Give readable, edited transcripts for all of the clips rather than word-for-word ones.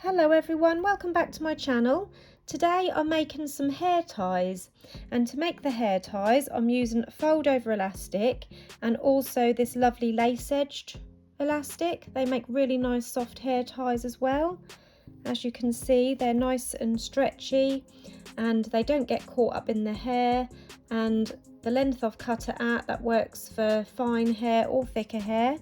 Hello everyone, welcome back to my channel. Today I'm making some hair ties, and to make the hair ties I'm using fold over elastic and also this lovely lace edged elastic. They make really nice soft hair ties as well. As you can see, they're nice and stretchy and they don't get caught up in the hair, and the length I've cut it at, that works for fine hair or thicker hair.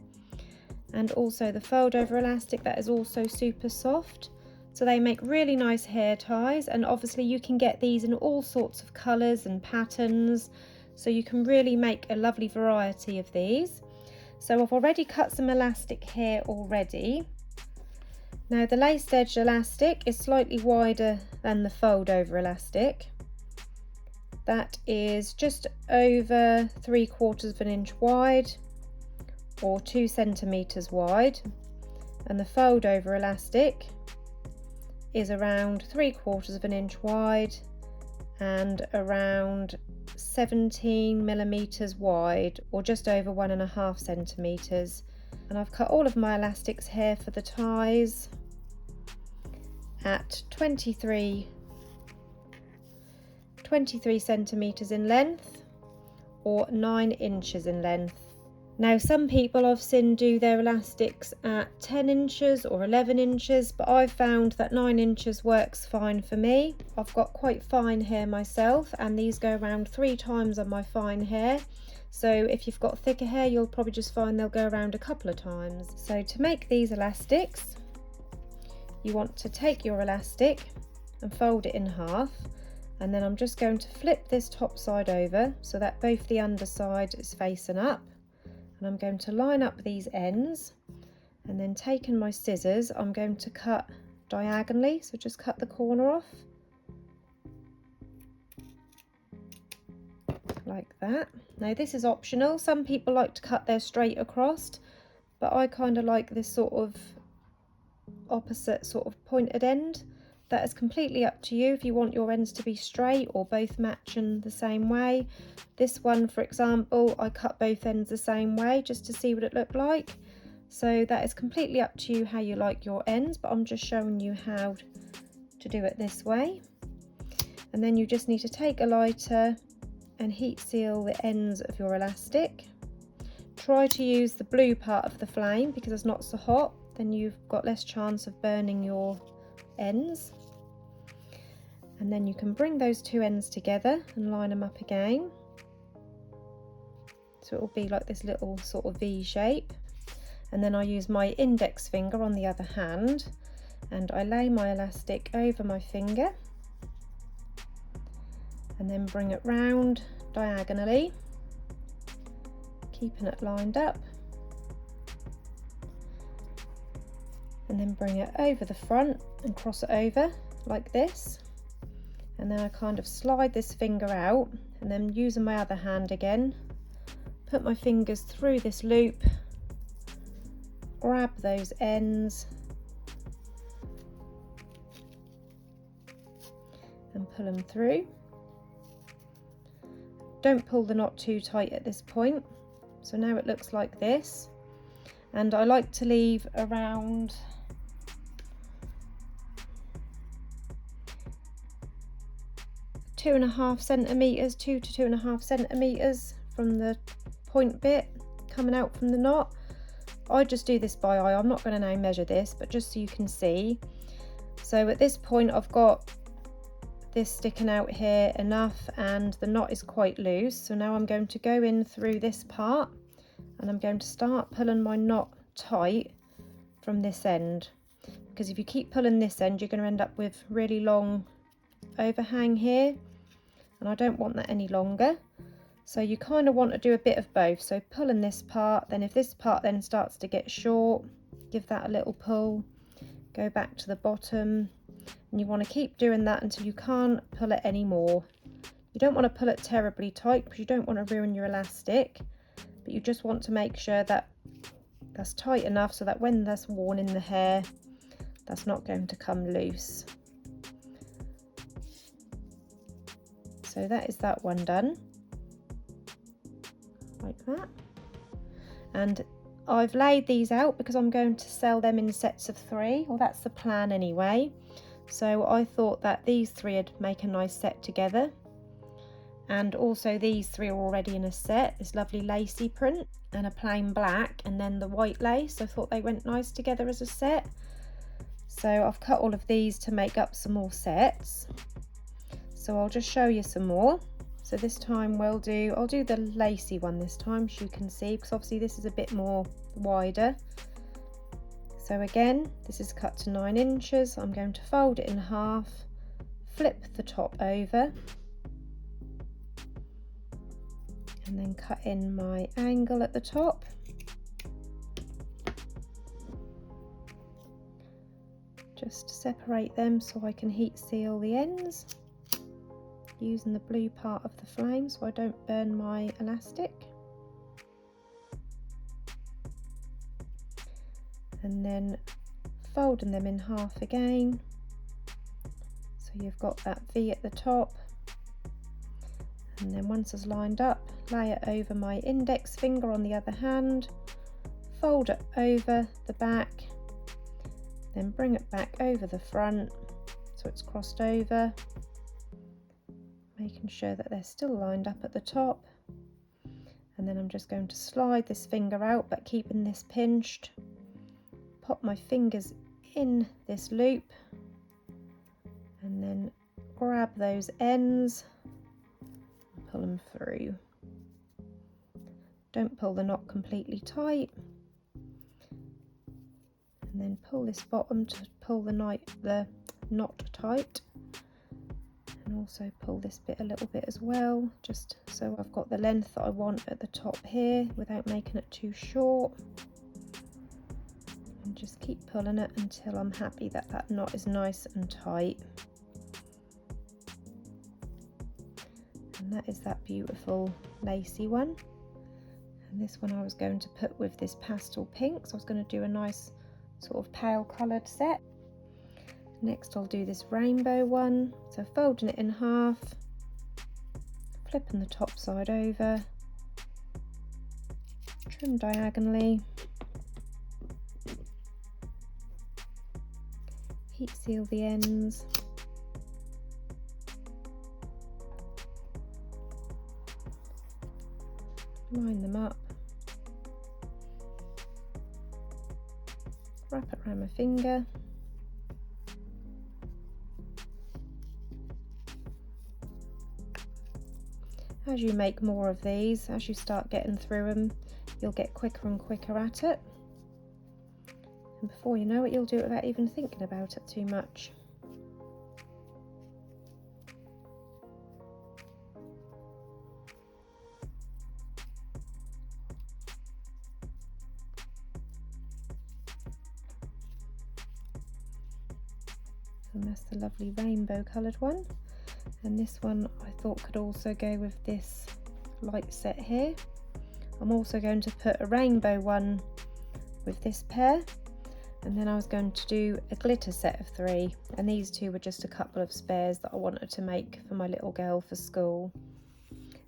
And also the fold over elastic, that is also super soft. So they make really nice hair ties, and obviously you can get these in all sorts of colours and patterns, so you can really make a lovely variety of these. So I've already cut some elastic here already. Now the lace edge elastic is slightly wider than the fold over elastic. That is just over 3/4 of an inch wide, or 2 centimeters wide, and the fold over elastic is around 3/4 of an inch wide and around 17 millimeters wide, or just over 1.5 centimeters. And I've cut all of my elastics here for the ties at 23 centimeters in length, or 9 inches in length. Now some people I've seen do their elastics at 10 inches or 11 inches, but I've found that 9 inches works fine for me. I've got quite fine hair myself, and these go around 3 times on my fine hair. So if you've got thicker hair, you'll probably just find they'll go around a couple of times. So to make these elastics, you want to take your elastic and fold it in half, and then I'm just going to flip this top side over so that both the underside is facing up. And I'm going to line up these ends, and then taking my scissors I'm going to cut diagonally, so just cut the corner off like that. Now this is optional, some people like to cut theirs straight across, but I kind of like this sort of opposite sort of pointed end. That is completely up to you if you want your ends to be straight or both matching the same way. This one, for example, I cut both ends the same way just to see what it looked like. So that is completely up to you how you like your ends, but I'm just showing you how to do it this way. And then you just need to take a lighter and heat seal the ends of your elastic. Try to use the blue part of the flame because it's not so hot, then you've got less chance of burning your ends. And then you can bring those two ends together and line them up again, so it will be like this little sort of V shape. And then I use my index finger on the other hand, and I lay my elastic over my finger and then bring it round diagonally, keeping it lined up, and then bring it over the front and cross it over like this. And then I kind of slide this finger out, and then using my other hand again, put my fingers through this loop, grab those ends and pull them through. Don't pull the knot too tight at this point. So now it looks like this, and I like to leave around 2.5 centimeters, 2 to 2.5 centimeters from the point bit coming out from the knot. I just do this by eye, I'm not going to now measure this, but just so you can see. So at this point I've got this sticking out here enough, and the knot is quite loose. So now I'm going to go in through this part, and I'm going to start pulling my knot tight from this end, because if you keep pulling this end you're going to end up with really long overhang here, and I don't want that any longer. So you kind of want to do a bit of both, so pull in this part, then if this part then starts to get short, give that a little pull, go back to the bottom, and you want to keep doing that until you can't pull it anymore. You don't want to pull it terribly tight because you don't want to ruin your elastic, but you just want to make sure that that's tight enough so that when that's worn in the hair, that's not going to come loose. So that is that one done, like that. And I've laid these out because I'm going to sell them in sets of 3, or that's the plan anyway. So I thought that these 3 would make a nice set together. And also these 3 are already in a set, this lovely lacy print and a plain black, and then the white lace. I thought they went nice together as a set. So I've cut all of these to make up some more sets. So I'll just show you some more. So this time I'll do the lacy one this time, so you can see, because obviously this is a bit more wider. So again, this is cut to 9 inches. I'm going to fold it in half, flip the top over, and then cut in my angle at the top. Just separate them so I can heat seal the ends, using the blue part of the flame so I don't burn my elastic. And then folding them in half again, so you've got that V at the top. And then once it's lined up, lay it over my index finger on the other hand, fold it over the back, then bring it back over the front so it's crossed over, making sure that they're still lined up at the top. And then I'm just going to slide this finger out, but keeping this pinched. Pop my fingers in this loop and then grab those ends and pull them through. Don't pull the knot completely tight, and then pull this bottom to pull the knot tight, and also pull this bit a little bit as well, just so I've got the length that I want at the top here without making it too short. And just keep pulling it until I'm happy that that knot is nice and tight. And that is that beautiful lacy one. And this one I was going to put with this pastel pink, so I was going to do a nice sort of pale coloured set. Next I'll do this rainbow one, so folding it in half, flipping the top side over, trim diagonally, heat seal the ends, line them up, wrap it around my finger, as you make more of these, as you start getting through them, you'll get quicker and quicker at it, and before you know it, you'll do it without even thinking about it too much. And that's the lovely rainbow coloured one. And this one I thought could also go with this light set here. I'm also going to put a rainbow one with this pair, and then I was going to do a glitter set of 3, and these 2 were just a couple of spares that I wanted to make for my little girl for school.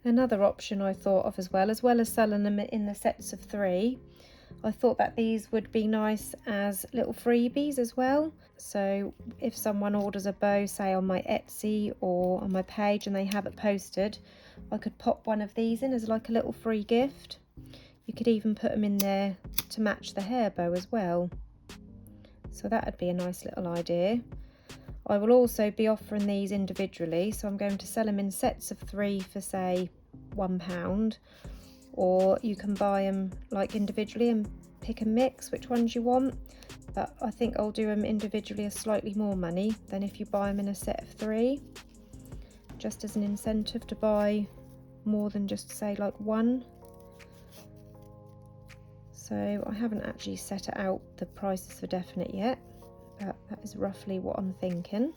Another option I thought of as well as selling them in the sets of 3, I thought that these would be nice as little freebies as well. So if someone orders a bow, say on my Etsy or on my page, and they have it posted, I could pop one of these in as like a little free gift. You could even put them in there to match the hair bow as well. So that would be a nice little idea. I will also be offering these individually, so I'm going to sell them in sets of 3 for say £1, or you can buy them like individually and pick and mix which ones you want, but I think I'll do them individually as slightly more money than if you buy them in a set of 3, just as an incentive to buy more than just say like one. So I haven't actually set it out the prices for definite yet, but that is roughly what I'm thinking.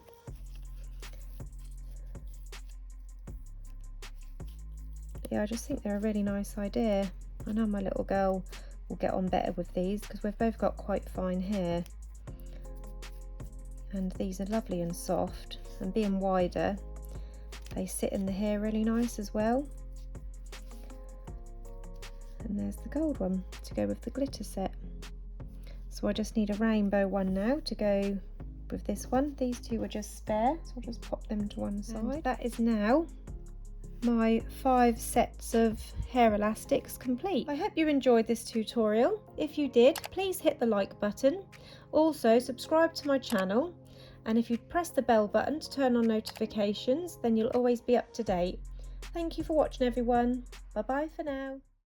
Yeah, I just think they're a really nice idea. I know my little girl will get on better with these because we've both got quite fine hair, and these are lovely and soft, and being wider they sit in the hair really nice as well. And And there's the gold one to go with the glitter set. So I just need a rainbow one now to go with this one. These two were just spare, so I'll just pop them to one side. And that is now my 5 sets of hair elastics complete. I hope you enjoyed this tutorial. If you did, please hit the like button. Also subscribe to my channel, and if you press the bell button to turn on notifications, then you'll always be up to date. Thank you for watching everyone. Bye bye for now.